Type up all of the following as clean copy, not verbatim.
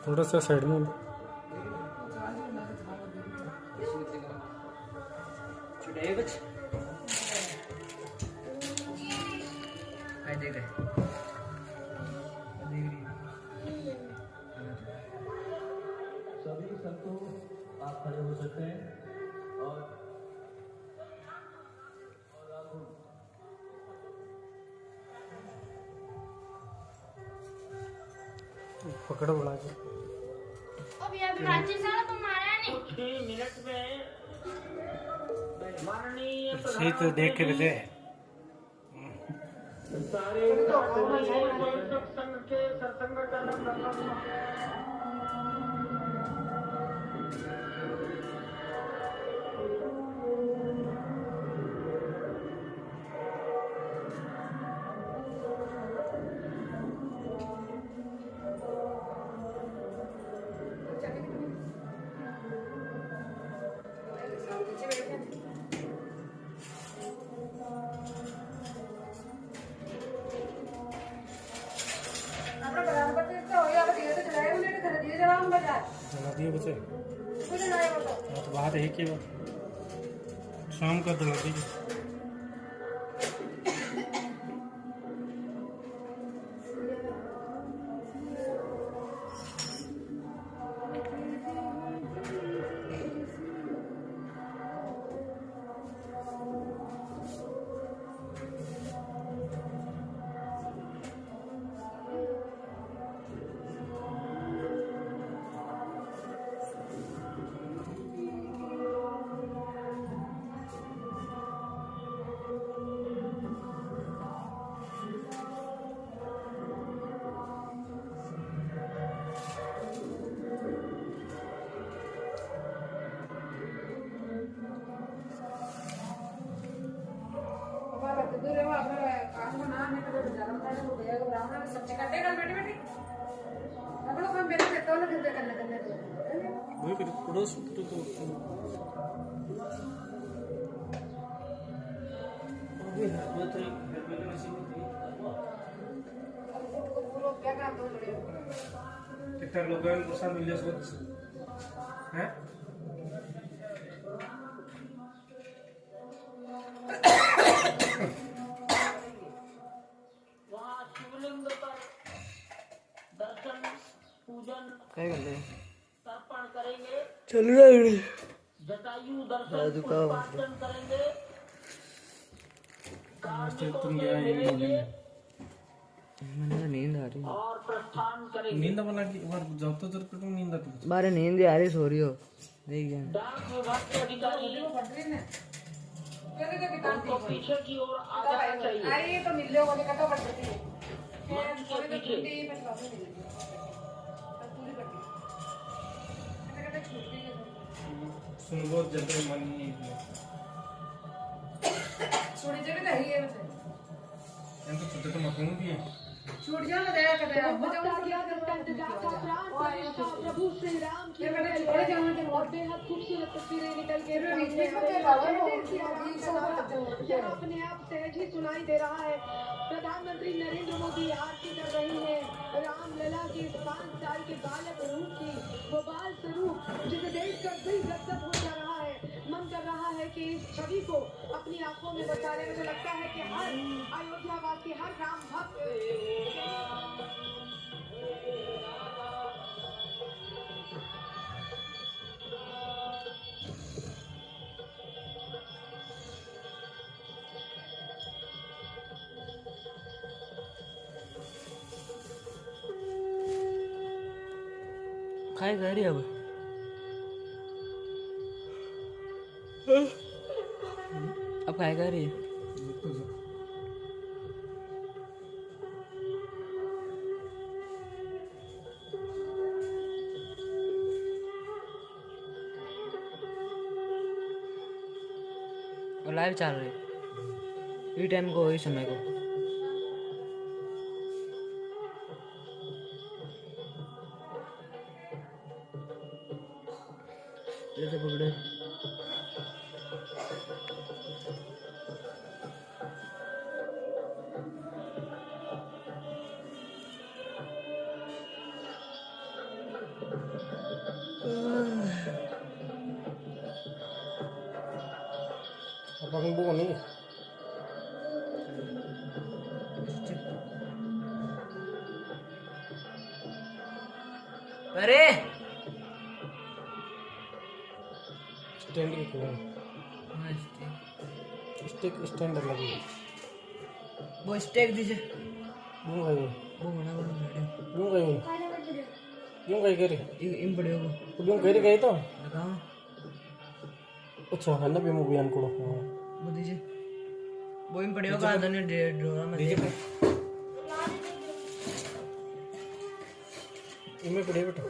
थोड़ा सा साइड में सभी संतों आप खड़े हो सकते हैं और पकड़ो बड़ा के अब यार प्राची साला तो मारा नहीं। 6 मिनट में माननीय सही तो देख के बजे सारे संघ के सरसंघचालक जला दिए बचे तो बात है कि शाम का जला दिए वही कर पड़ोस तो कितना लोग हैं मिल जाए हैं वहाँ शिवलिंग पर दर्शन पूजन तर्पण करेंगे। चल रहा है जटायु दर्शन पुष्पार्चन करेंगे। तुम गया ये मैंने नींद आ रही है और प्रस्थान करेंगे। नींद वाला की बार जब तो जरूर पे नींद आती है बारे नींद आ रही सो रही हो देख जाए डाक विभाग के अधिकारी उनको पीछे की ओर आ जाना चाहिए। मंच के पीछे सुनबो जल्दी मन नहीं छोड़ी जगह तो है वैसे इनको छोटे तो मकान भी है छूट जाओ दया कर दया प्रभु श्री राम की और बेहद खूबसूरत तस्वीरें निकल के अपने आप सहज ही सुनाई दे रहा है। प्रधानमंत्री नरेंद्र मोदी आरती कर रही है रामलला के 5 साल के बालक रूप की, वो बाल स्वरूप जिसे देखकर दिल गदगद हो जा रहा है। मन कर रहा है कि इस छवि को अपनी आंखों में बसाने में लगता है कि हर अयोध्यावासी, हर राम भक्त खाए जा रही अब खाए जा रही लाइव चल रही ये टाइम को इस समय को ले तो पकड़े Abang bu nih. अरे स्टैंड की क्यों? स्टिक स्टैंड लगी। वो स्टेक दीजिए यूं गई वो मना यूं गई यूं गई करे इन पड़े को यूं गई गई तो लगाओ अच्छा है ना भी मूवी अन को वो दीजिए वो इन पड़े का आधा ने ड्रॉ में दीजिए इनमें पड़े बेटा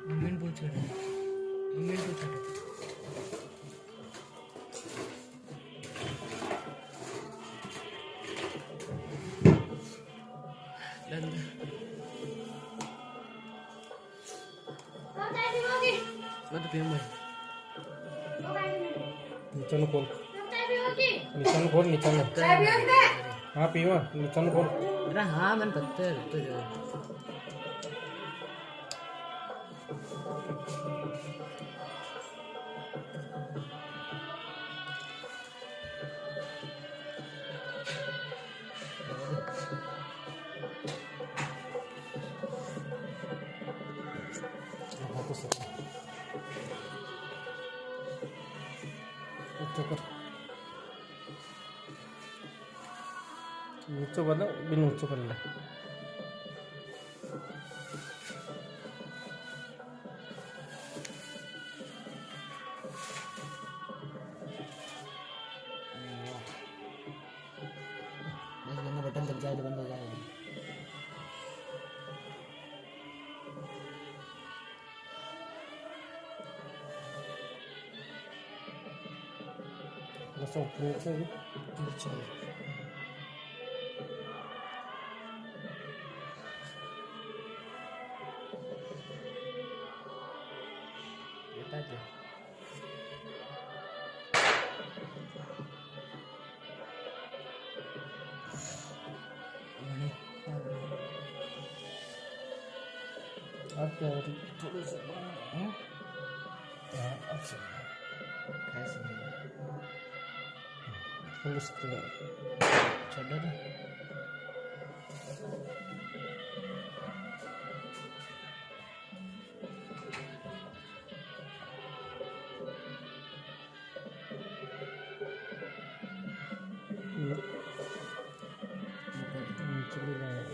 मम्मी पूछ रहे मम्मी पूछ रहे कब चाय पीओगी? मैं तो पीऊँ भाई वो खाएंगे नहीं। नीचे न खोल कब चाय पीओगी? नीचे न खोल नीचे न चाय पियोगी ते? हाँ पीवा नीचे न खोल अरे हाँ मैंने पता है तो जो हाँ तो सही नीचे कर नीचे बना बिन नीचे कर ले बस बंदा बटन दब जाए तो बंद हो जाएगा बस नीचे भी चलो बता दो आप क्या हो रही थोड़ी सी हाँ अब से कैसे फुल स्क्रीन छोड़ दो नीचे भी लगाया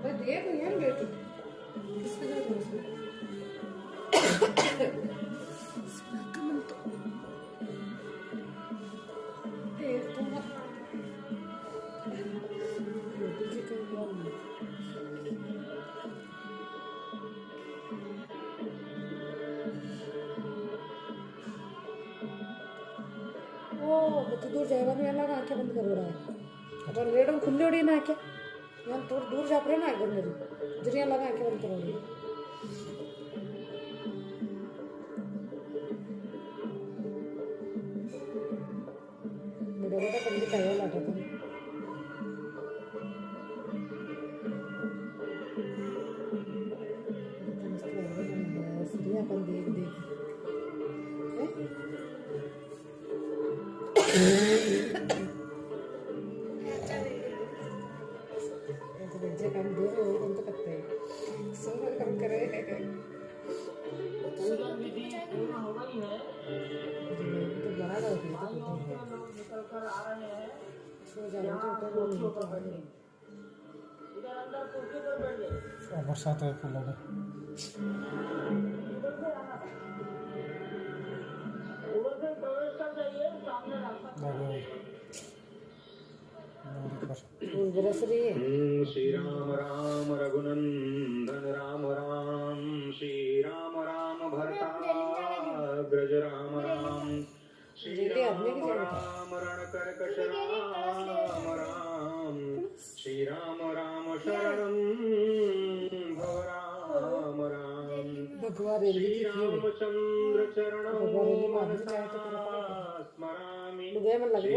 भाई देख यार बेटी किसके जो वो तो दूर जाएगा भी अलग आंखें बंद करो रहा है अपन रेडम खुले उड़ी ना क्या यहाँ दूर दूर जा पड़े ना एकदम मेरी जरिया लगा आंखें बंद करो रही मेरा बेटा कभी टाइम लाता था अपन देख देख बच्चे काम दे रहे हो तो करते हैं सोना काम करे पूजा विधि पूर्ण हो गई है। तो बड़ा रहा है लोग निकल कर आ रहे हैं। सो जाओ यहाँ तो कुर्सियों पर बैठे। इधर अंदर कुर्सी पर बैठ गए। बरसात है फूल होगा उधर से प्रवेश कर जाइए, सामने रास्ता फूल बरस रही है श्री राम राम रघुनंदन राम राम श्री राम राम भरता ब्रज राम राम श्री राम राम रण कर्कश राम राम श्री राम राम शरणं भव राम राम भगवान श्री रामचंद्र चरणों मनसा स्मरामि श्री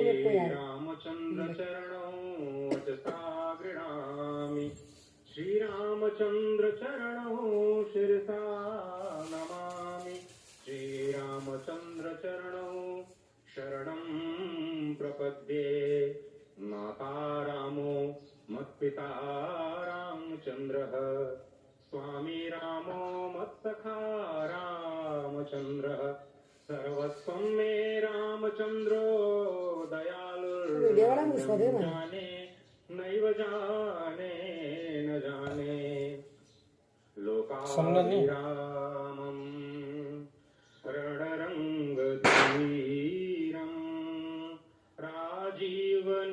रामचंद्र चरणों वचसा गृह्णामि श्री रामचंद्र चरणों शिरसा नमामि श्री रामचंद्र चरणों शरणं प्रपद्ये माता रामो मत्पिता रामचंद्रः स्वामी रामो मत्सखा रामचंद्रः सर्वस्वं मे रामचंद्रो दयालुर् जाने नैव जाने न जाने लोकाभिरामं रणरङ्गधीरं राजीवनेत्रं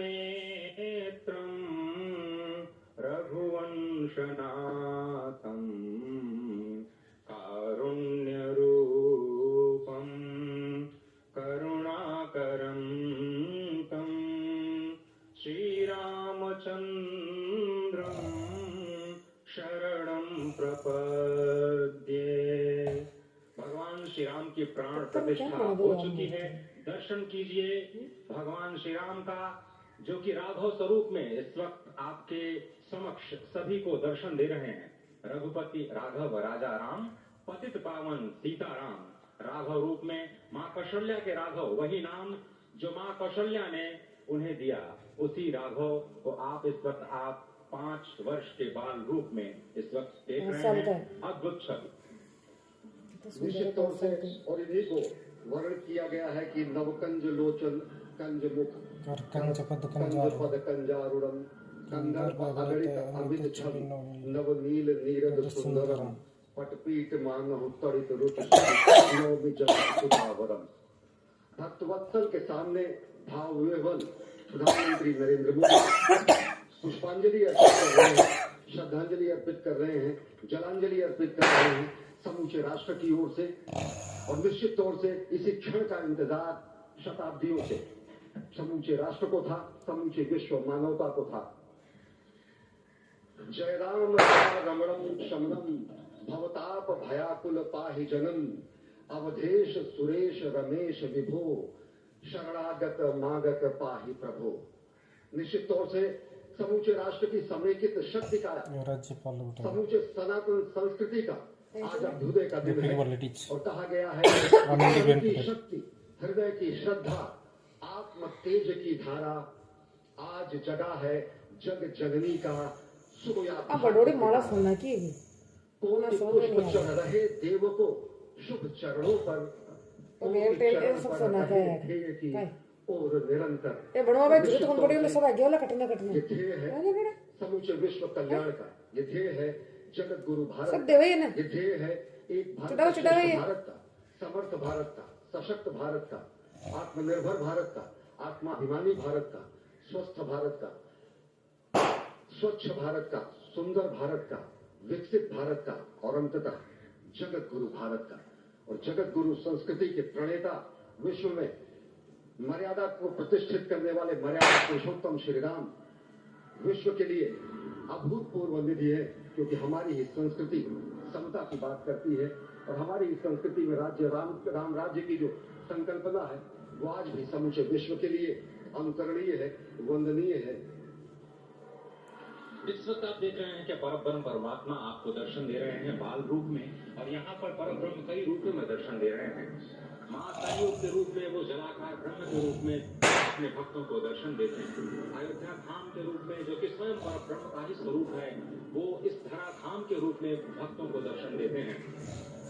रघुवंशनाथं कारुण्यरूपं करुणाकरं तं श्रीरामचन्द्रं शरणं प्रपद्ये। भगवान श्री राम की प्राण प्रतिष्ठा हो चुकी है। दर्शन कीजिए भगवान श्री राम का, जो कि राघव स्वरूप में इस वक्त आपके समक्ष सभी को दर्शन दे रहे हैं। रघुपति राघव राजा राम, पतित पावन सीता राम। राघव रूप में माँ कौशल्या के राघव, वही नाम जो माँ कौशल्या ने उन्हें दिया, उसी राघव को आप इस वक्त आप 5 वर्ष के बाल रूप में इस वक्त देख रहे हैं। अद्भुत छवि। निश्चित तौर से और इन्हीं को वर्णन किया गया है कि नवकंज लोचन कंज मुख और कंज पद कंज पद कंजारुणम कंदर्प अगणित अमित छवि नवनील नीरद सुंदरम पटपीठ मानहु तड़ित रुच नवमि जगत सुधावरम। भक्तवत्सल के सामने भाव विह्वल प्रधानमंत्री नरेंद्र मोदी पुष्पांजलि अर्पित कर रहे हैं, श्रद्धांजलि अर्पित कर रहे हैं, जलांजलि अर्पित कर रहे हैं समूचे राष्ट्र की ओर से। और निश्चित तौर से इसी क्षण का इंतजार शताब्दियों से समूचे राष्ट्र को था, समूचे विश्व मानवता को था। जय राम रमणम शमनम भवताप भयाकुल पाहि जनम अवधेश सुरेश रमेश विभो शरणागत मागत पाहि प्रभो। निश्चित तौर से समूचे राष्ट्र की समेकित शक्ति का, समूचे सनातन संस्कृति का आज अभ्युदय का दिन है। और कहा गया है की शक्ति, हृदय की श्रद्धा, आत्म तेज की धारा आज जगा है जग जननी का अब बड़ोड़े माला सोना की पुष्प चढ़ रहे देव को शुभ चरणों पर सब सुना है और निरंतर ये बनवा भाई जरूरत कौन पड़ी सब आगे वाला कटना ये ध्येय है आगे बड़ा समूचे विश्व कल्याण का। ये ध्येय है जगत गुरु भारत सब देवे ना ये ध्येय है एक चढ़ाओ, चढ़ाओ ये। भारत का, समर्थ भारत का, सशक्त भारत का, आत्मनिर्भर भारत का, आत्माभिमानी भारत का, स्वस्थ भारत का, स्वच्छ भारत का, सुंदर भारत का, विकसित भारत का और अंततः जगत गुरु भारत का। और जगत गुरु संस्कृति के प्रणेता, विश्व में मर्यादा को प्रतिष्ठित करने वाले मर्यादा पुरुषोत्तम श्री राम विश्व के लिए अभूतपूर्व निधि है, क्योंकि हमारी ही संस्कृति समता की बात करती है और हमारी ही संस्कृति में राज्य राम राज्य की जो संकल्पना है वो आज भी समूचे विश्व के लिए अनुकरणीय है, वंदनीय है। इस वक्त आप देख रहे हैं कि परब्रह्म परमात्मा आपको दर्शन दे रहे हैं बाल रूप में, और यहाँ पर परब्रह्म कई रूपों में दर्शन दे रहे हैं। महाकायोग के रूप में वो जलाकार ब्रह्म के रूप में अपने भक्तों को दर्शन देते हैं। अयोध्या धाम के रूप में जो कि स्वयं परब्रह्म का ही स्वरूप है, वो इस धरा धाम के रूप में भक्तों को दर्शन देते हैं।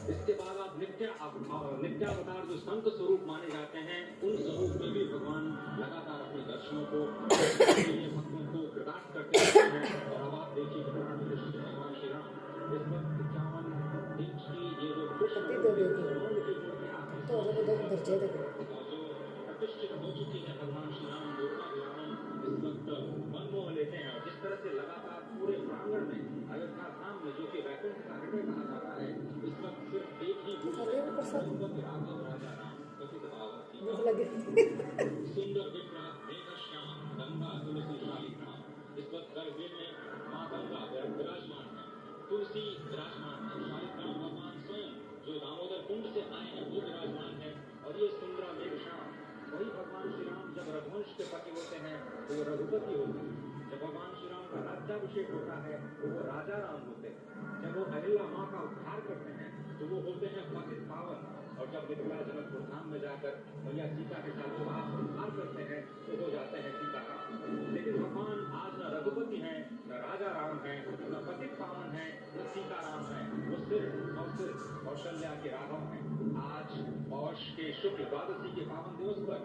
इसके बाद आप नित्यावतार जो संत स्वरूप माने जाते हैं, उन स्वरूप में भी भगवान लगातार अपने दर्शनों को भक्तों को प्रदान करते रहते हैं। और अब आप देखिए कि भगवान श्री राम इस वक्त 51 इंच की ये जो तो दर्जे देखो प्रतिष्ठित हो चुकी है भगवान श्री राम दुर्गा विराम इस वक्त मनमोह लेते हैं। और जिस तरह से लगातार पूरे प्रांगण में अयोध्या धाम में जो कि वैकुंठ का हृदय कहा जाता है, इस वक्त सिर्फ एक ही रूप राजा राम कथित पावन सुंदर विग्रह मेघश्याम गंगा तुलसी शालिग्राम। इस वक्त गर्भगृह में माँ गंगा विराजमान है, तुलसी विराजमान है, शालिग्राम भगवान स्वयं जो दामोदर कुंड से आए हैं वो विराजमान है। और ये सुंदरा मेघश्याम वही भगवान श्री राम जब रघुवंश के पति होते हैं तो वो रघुपति होते हैं। जब भगवान श्री राम का राज्याभिषेक होता है तो वो राजा राम होते हैं। जब वो अहिल्या माँ का उद्धार करते हैं तो वो होते हैं पतित पावन। और जब मिथिला जनकपुर धाम में जाकर मैया सीता के साथ विवाह संस्कार करते हैं तो हो जाते हैं सीताराम। लेकिन भगवान आज न रघुपति हैं, न राजा राम हैं, न पतित पावन हैं, न सीताराम हैं। वो सिर्फ और सिर्फ कौशल्या के राघव हैं। आज पौष के शुक्ल द्वादशी के पावन दिवस पर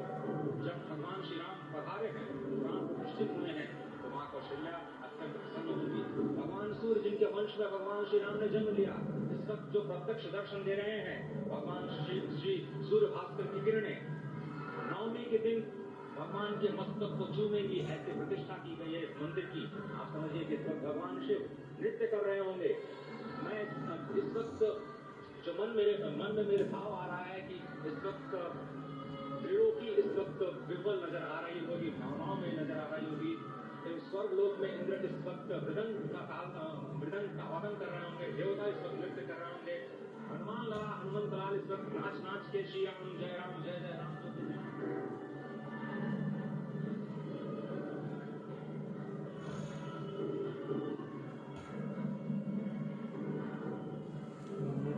जब भगवान श्री राम पधारे हैं, प्राण प्रतिष्ठित हुए हैं, तो माँ कौशल्या अत्यंत प्रसन्न होगी। भगवान सूर्य जिनके वंश में भगवान श्री राम ने जन्म लिया, इस वक्त जो प्रत्यक्ष दर्शन दे रहे हैं, भगवान श्री सूर्य भास्कर की किरणें नवमी के दिन भगवान के मस्तक को चूमेंगी, ऐसी प्रतिष्ठा की गई है इस मंदिर की। आप समझिए कि इस वक्त भगवान शिव नृत्य कर रहे होंगे। मैं इस वक्त जो मन में मेरे भाव आ रहा है कि इस वक्त पेड़ों की इस वक्त विह्वल नजर आ रही होगी, भावनाओं में नजर आ रही होगी। स्वर्ग लोक में इंद्र इस वक्त मृदंग का वादन कर रहे होंगे, देवता इस वक्त नृत्य कर रहे होंगे। हनुमान लाल हनुमंत लाल इस वक्त नाच के श्री राम जय राम जय जय राम।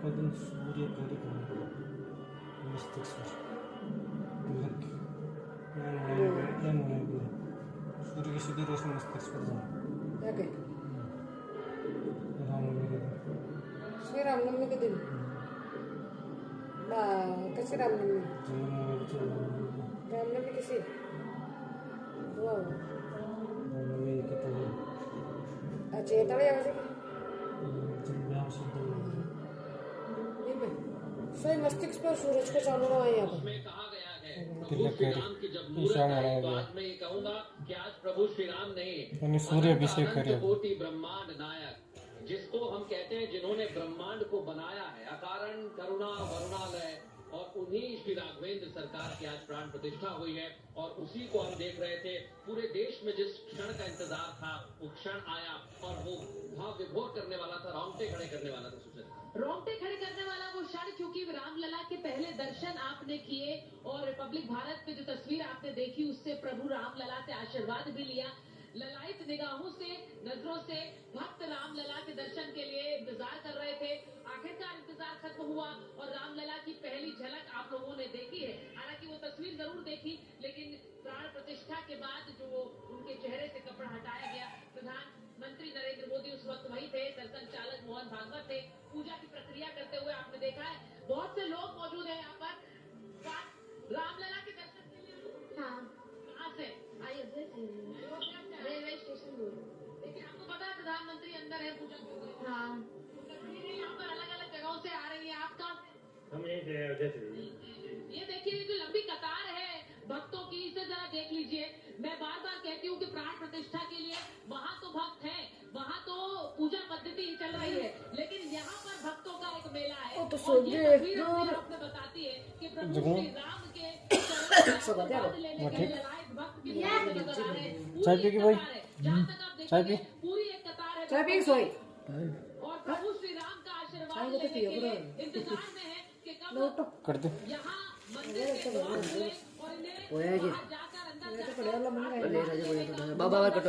दिन सूर्य परिक्रमा मस्तिष्क सूर्य की सीधी रोशनी मस्तिष्क पर जाए याके रामनवमी के दिन श्री रामनवमी के दिन कैसी रामनवमी रामनवमी किसी रामनवमी के तो अच्छा ये तले आवाज़ सही मस्तिष्क पर सूरज को चालू रहा है यहाँ पर कहा गया है प्रभु श्री राम की जब मूरत है तो आज मैं ये कहूँगा कि आज प्रभु श्री राम नहीं सूर्य अभिषेक करे कोटि ब्रह्मांड नायक जिसको हम कहते हैं, जिन्होंने ब्रह्मांड को बनाया है, अकारण करुणा वरुणालय, और उन्हीं श्री राघवेंद्र सरकार की आज प्राण प्रतिष्ठा हुई है। और उसी को हम देख रहे थे। पूरे देश में जिस क्षण का इंतजार था वो क्षण आया और वो भाव विभोर करने वाला था, रोंगटे खड़े करने वाला था। रोंगटे खड़े करने वाला वो क्षण, क्योंकि रामलला के पहले दर्शन आपने किए और रिपब्लिक भारत में जो तस्वीर आपने देखी उससे प्रभु रामलला से आशीर्वाद भी लिया। ललायत निगाहों से, नजरों से भक्त रामलला के दर्शन के लिए इंतजार कर रहे थे। आखिरकार इंतजार खत्म हुआ और रामलला की पहली झलक आप लोगों ने देखी है। हालांकि वो तस्वीर जरूर देखी, लेकिन प्राण प्रतिष्ठा के बाद जो उनके चेहरे से कपड़ा हटाया गया, प्रधानमंत्री नरेंद्र मोदी उस वक्त वही थे, दर्शन चालक मोहन भागवत थे, पूजा की प्रक्रिया करते हुए आपने देखा है। बहुत से लोग मौजूद है यहाँ पर रामलला के दर्शन के लिए। हाँ हम यहीं थे जैसे ये देखिए ये जो लंबी कतार है भक्तों की, इसे जरा देख लीजिए। मैं बार बार कहती हूँ कि प्राण प्रतिष्ठा के लिए वहाँ तो भक्त है, वहाँ तो पूजा पद्धति चल रही है, लेकिन यहाँ पर भक्तों का एक मेला है। तो और ये तस्वीर हमें आपको बताती है कि प्रभु श्री राम के चरण में आशीर्वाद लेने के लिए आए भक्त की कतार में नजर आ रहे हैं। चाय पी के भाई? जहाँ तक आप चाय देखेंगे पी? पूरी एक कतार है चाय पी सोई और प्रभु श्री राम का आशीर्वाद लेने के लिए इंतजार में है कि कब कर दे। यहाँ मंदिर के द्वार खुले और इन्हें बाहर जाकर अंदर जाकर बाबा